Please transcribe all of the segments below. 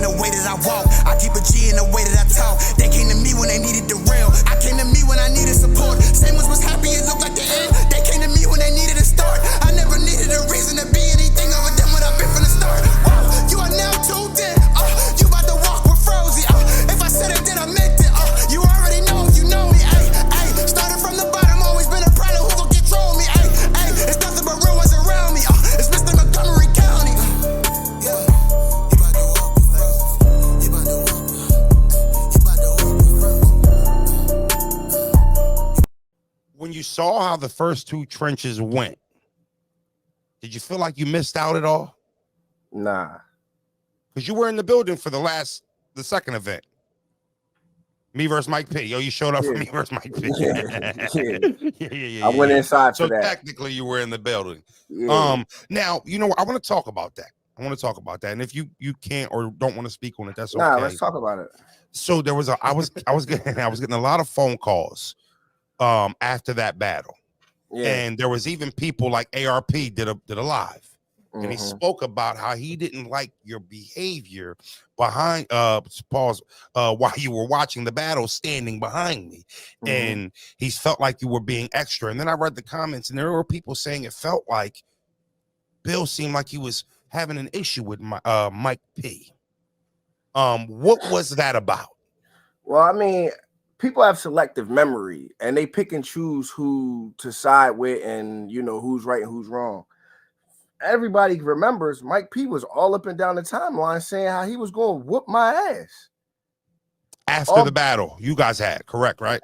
the way that I walk. I keep a G in the way that I talk. They came to me when they needed the real. I came to me when I needed support. Same ones was happy, it looked like the end. They came to me when they needed a start. I never needed a reason to be anything other than what I've been from the start. You are now tuned in. You about to walk with Frozy. If I said it, then I meant it. You already know, you know me. Started from the bottom, always been a problem. Who gon' control me? It's nothing but real ones around me. It's Mr. Montgomery County. When you saw how the first two trenches went, did you feel like you missed out at all? Nah. Because you were in the building for the second event. Me versus Mike P. Yo, you showed up for me versus Mike P. I went inside so for that. Technically, you were in the building. Yeah. Now, you know, I want to talk about that. And if you can't or don't want to speak on it, that's okay. Nah, let's talk about it. So there was I was getting a lot of phone calls after that battle. Yeah. And there was even people like ARP did a live. And he spoke about how he didn't like your behavior behind while you were watching the battle, standing behind me. And he felt like you were being extra. And then I read the comments, and there were people saying it felt like Bill seemed like he was having an issue with Mike P. What was that about? Well, I mean, people have selective memory, and they pick and choose who to side with, and you know who's right and who's wrong. Everybody remembers Mike P was all up and down the timeline saying how he was going to whoop my ass. After the battle you guys had, correct, right?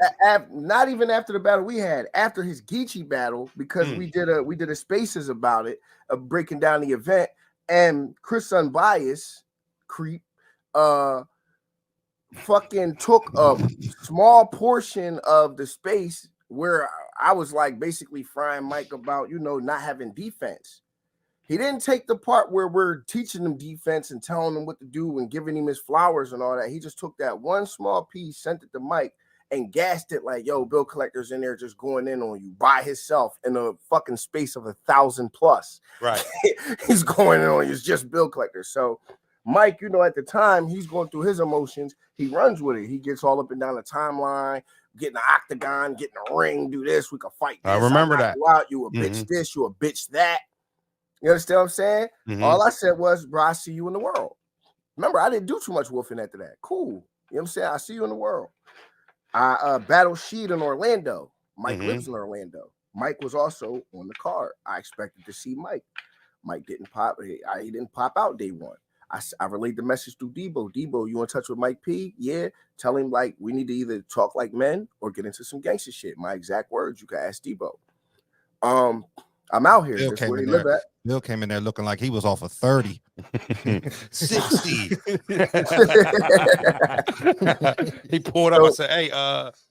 Not even after the battle we had, after his Geechee battle, because we did a spaces about it, of breaking down the event, and Chris Unbiased creep fucking took a small portion of the space where I was like basically frying Mike about, you know, not having defense. He didn't take the part where we're teaching him defense and telling him what to do and giving him his flowers and all that. He just took that one small piece, sent it to Mike, and gassed it like, yo, Bill Collector's in there just going in on you by himself in a fucking space of 1,000+. Right. He's going in on you. It's just Bill Collector. So Mike, you know, at the time, he's going through his emotions. He runs with it. He gets all up and down the timeline, get in the octagon, get in the ring, do this. We can fight this. I remember that. You a bitch this, you a bitch that. You understand what I'm saying? All I said was, bro, I see you in the world. Remember, I didn't do too much wolfing after that. Cool. You know what I'm saying? I see you in the world. I battled Sheed in Orlando. Mike lives in Orlando. Mike was also on the card. I expected to see Mike. Mike didn't pop. He didn't pop out day one. I relayed the message through Debo. Debo, you in touch with Mike P? Yeah. Tell him, like, we need to either talk like men or get into some gangster shit. My exact words. You can ask Debo. I'm out here. That's where he live at. Bill came in there looking like he was off of 30. 60. He pulled up and said, hey,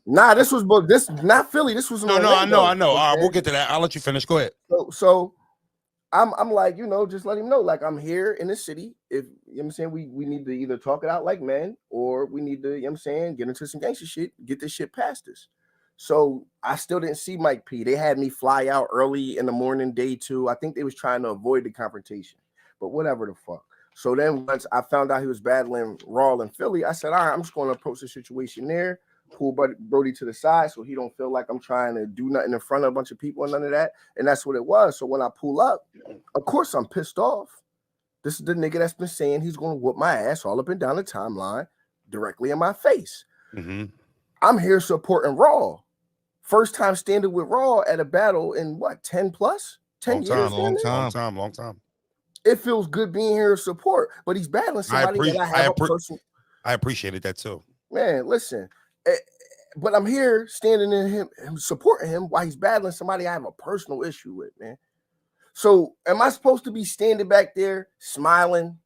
nah, this not Philly. This was no, I know. All right, we'll get to that. I'll let you finish. Go ahead. So I'm like, you know, just let him know, like, I'm here in the city. If you know what I'm saying, we need to either talk it out like men, or we need to, you know what I'm saying, get into some gangster shit, get this shit past us. So I still didn't see Mike P. They had me fly out early in the morning, day 2. I think they was trying to avoid the confrontation, but whatever the fuck. So then once I found out he was battling Raw in Philly, I said, all right, I'm just going to approach the situation there, pull Brody to the side so he don't feel like I'm trying to do nothing in front of a bunch of people and none of that. And that's what it was. So when I pull up, of course I'm pissed off. This is the nigga that's been saying he's going to whoop my ass all up and down the timeline directly in my face. I'm here supporting Raw. First time standing with Raw at a battle in what, 10 years? Long time. It feels good being here to support, but he's battling somebody I appreciated that too. Man, listen, but I'm here standing in him, supporting him while he's battling somebody I have a personal issue with, man. So am I supposed to be standing back there smiling,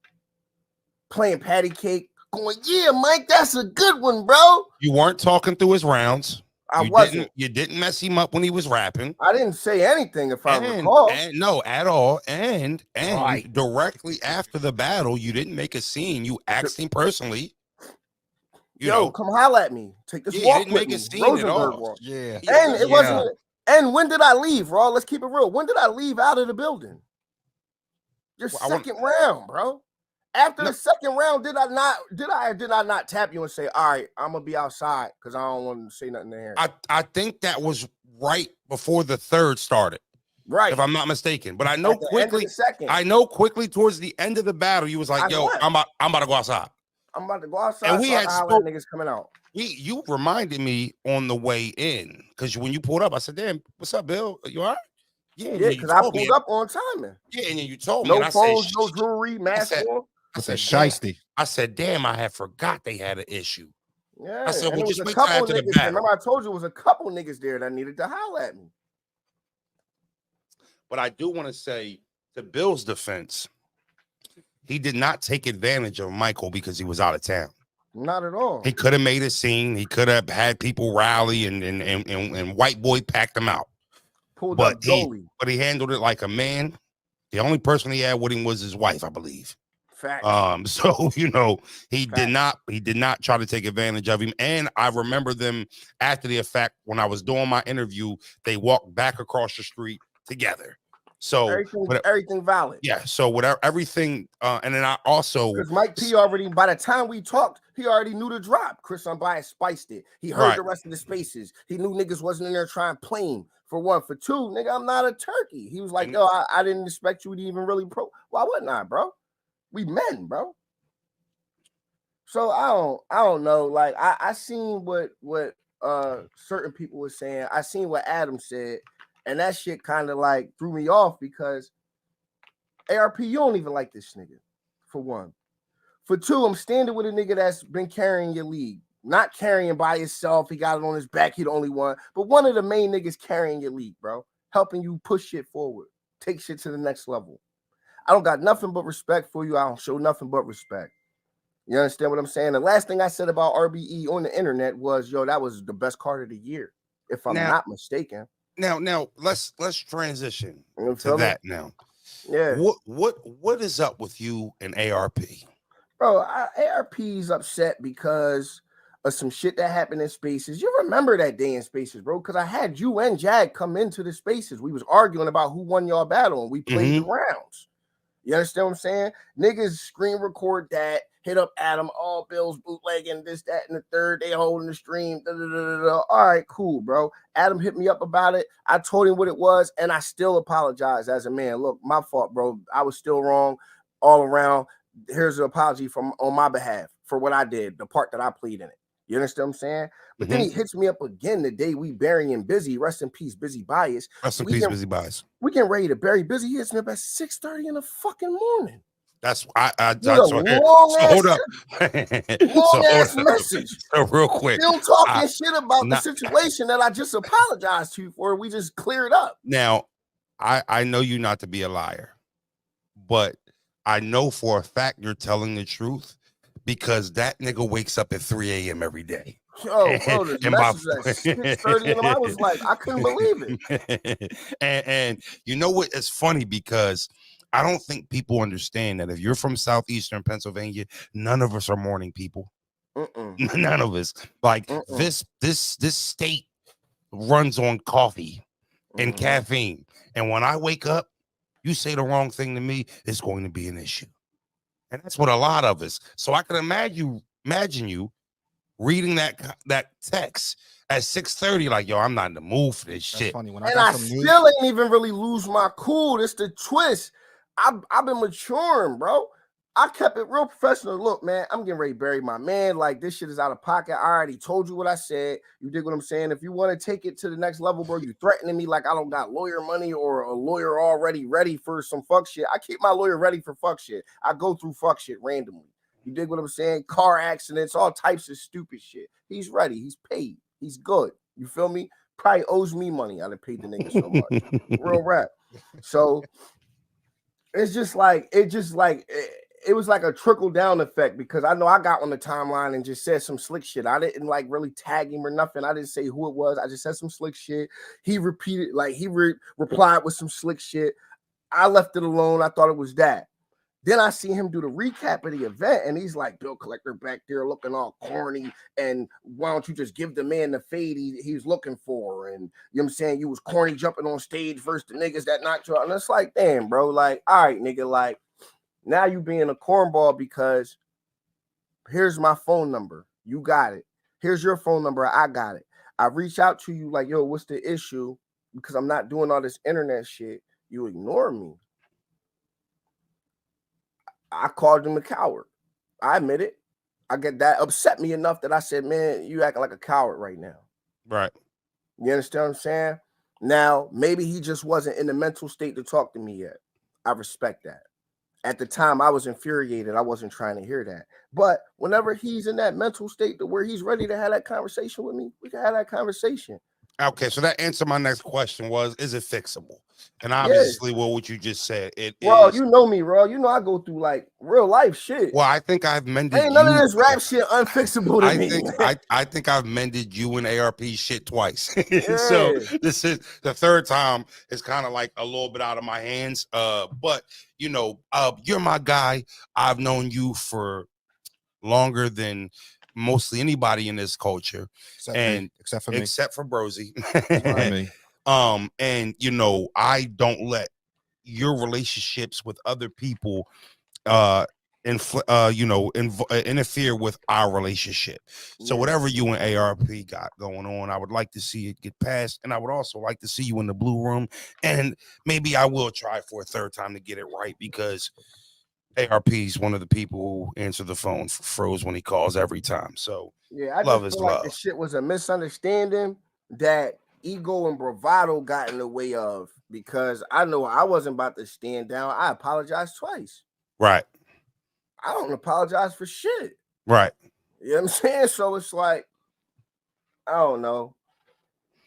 playing patty cake, going, yeah, Mike, that's a good one, bro? You weren't talking through his rounds. You didn't mess him up when he was rapping. I didn't say anything, if I recall. No, at all. And right. Directly after the battle, you didn't make a scene. You asked him personally. Yo, come holla at me. Take this walk. You didn't make a scene at all. Walk. Yeah. And it wasn't. And when did I leave, Raw? Let's keep it real. When did I leave out of the building? Your second round, bro. After the second round, did I not tap you and say, all right, I'm gonna be outside because I don't want to say nothing to Aaron? I think that was right before the third started. Right. If I'm not mistaken. But I know quickly towards the end of the battle, you was like, yo, I'm about to go outside. I'm about to go outside. And we had niggas coming out. You reminded me on the way in because when you pulled up, I said, "Damn, what's up, Bill? You all right?" Yeah, because I pulled up on timing. Yeah, and then you told me. No phones, no jewelry, mask on. I said, shiesty. I said, "Damn, I had forgot they had an issue." Yeah, I said, "Well, just wait till after the battle." Remember, I told you it was a couple niggas there that needed to holler at me. But I do want to say, to Bill's defense, he did not take advantage of Michael because he was out of town. Not at all. He could have made a scene. He could have had people rally and white boy packed them out. But he handled it like a man. The only person he had with him was his wife, I believe. Fact. So he did not try to take advantage of him. And I remember them after the effect when I was doing my interview, they walked back across the street together. So everything valid. Yeah. So whatever everything, and then I also because Mike P already by the time we talked, he already knew the drop. Chris Unbiased spiced it. He heard the rest of the spaces. He knew niggas wasn't in there trying to play him. For one, for two, nigga, I'm not a turkey. He was like, yo, I didn't expect you to even really Why wouldn't I, bro? We men, bro. So I don't know. Like I seen what certain people were saying. I seen what Adam said. And that shit kind of like threw me off because ARP, you don't even like this nigga, for one. For two, I'm standing with a nigga that's been carrying your league. Not carrying by himself. He got it on his back. He the only one. But one of the main niggas carrying your league, bro. Helping you push shit forward. Take shit to the next level. I don't got nothing but respect for you. I don't show nothing but respect. You understand what I'm saying? The last thing I said about RBE on the internet was, yo, that was the best card of the year, if I'm not mistaken. Now let's transition to that now. Yeah. What is up with you and ARP? Bro, ARP's upset because of some shit that happened in Spaces. You remember that day in Spaces, bro? Because I had you and Jag come into the Spaces. We was arguing about who won y'all battle, and we played the rounds. You understand what I'm saying? Niggas screen record that, hit up Adam, all Bill's bootlegging, this, that, and the third. They holding the stream. All right, cool, bro. Adam hit me up about it. I told him what it was, and I still apologize as a man. Look, my fault, bro. I was still wrong all around. Here's an apology on my behalf for what I did, the part that I played in it. You understand what I'm saying? But then he hits me up again the day we burying Busy. Rest in peace, Busy Bias. Rest in peace, Busy Bias. We getting ready to bury Busy. He hits me up at 6:30 in the fucking morning. That's hold up. Long ass message. So real quick. Still talking shit about the situation that I just apologized to you for. We just cleared up. Now, I know you not to be a liar, but I know for a fact you're telling the truth because that nigga wakes up at 3 a.m. every day. Oh, bro, the message at 6:30 and I was like, I couldn't believe it. and you know what? It's funny because I don't think people understand that if you're from southeastern Pennsylvania, none of us are morning people. None of us. Like this state runs on coffee and caffeine. And when I wake up, you say the wrong thing to me, it's going to be an issue. And that's what a lot of us. So I can imagine you reading that text at 6:30, like, yo, I'm not in the mood for this shit. Funny. When I still ain't even really lose my cool. It's the twist. I've been maturing, bro. I kept it real professional. Look, man, I'm getting ready to bury my man. Like, this shit is out of pocket. I already told you what I said. You dig what I'm saying? If you want to take it to the next level, bro, you threatening me like I don't got lawyer money or a lawyer already ready for some fuck shit. I keep my lawyer ready for fuck shit. I go through fuck shit randomly. You dig what I'm saying? Car accidents, all types of stupid shit. He's ready. He's paid. He's good. You feel me? Probably owes me money. I done paid the nigga so much. Real rap. So it was like a trickle down effect because I know I got on the timeline and just said some slick shit. I didn't like really tag him or nothing. I didn't say who it was. I just said some slick shit. He repeated, like he replied with some slick shit. I left it alone. I thought it was that. Then I see him do the recap of the event, and he's like, Bill Collector back there looking all corny, and why don't you just give the man the fade he's looking for? And you know what I'm saying? You was corny jumping on stage versus the niggas that knocked you out. And it's like, damn, bro, like, all right, nigga, like, Now you being a cornball because here's my phone number. You got it. Here's your phone number. I got it. I reach out to you like, yo, what's the issue? Because I'm not doing all this internet shit. You ignore me. I called him a coward. I admit it. I get that upset me enough that I said, man, you acting like a coward right now. Right. You understand what I'm saying? Now, maybe he just wasn't in the mental state to talk to me yet. I respect that. At the time, I was infuriated. I wasn't trying to hear that. But whenever he's in that mental state to where he's ready to have that conversation with me, we can have that conversation. Okay, so that answered my next question was, is it fixable? And obviously, what you just said, it bro, is. You know me, bro. You know I go through like real life shit. Well, I think I've mended. Ain't none of this rap shit unfixable to me. I think I've mended you and ARP shit twice. So this is the third time. It's kind of like a little bit out of my hands. But you know, you're my guy. I've known you for longer than mostly anybody in this culture, except for Brosy. And you know, I don't let your relationships with other people interfere with our relationship. So whatever you and ARP got going on, I would like to see it get passed, and I would also like to see you in the blue room, and maybe I will try for a third time to get it right, because ARP is one of the people who answer the phone for Froze when he calls every time. So I love just is feel love. like the shit was a misunderstanding that ego and bravado got in the way of, because I know I wasn't about to stand down. I apologized twice. Right. I don't apologize for shit. Right. You know what I'm saying? So it's like, I don't know.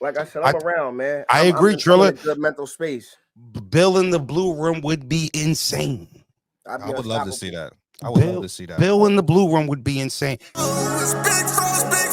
Like I said, I'm around, man. I agree, Trilla. I'm in a good mental space. Bill in the blue room would be insane. I would love to see that. Bill in the blue room would be insane. It's Big Frost, Big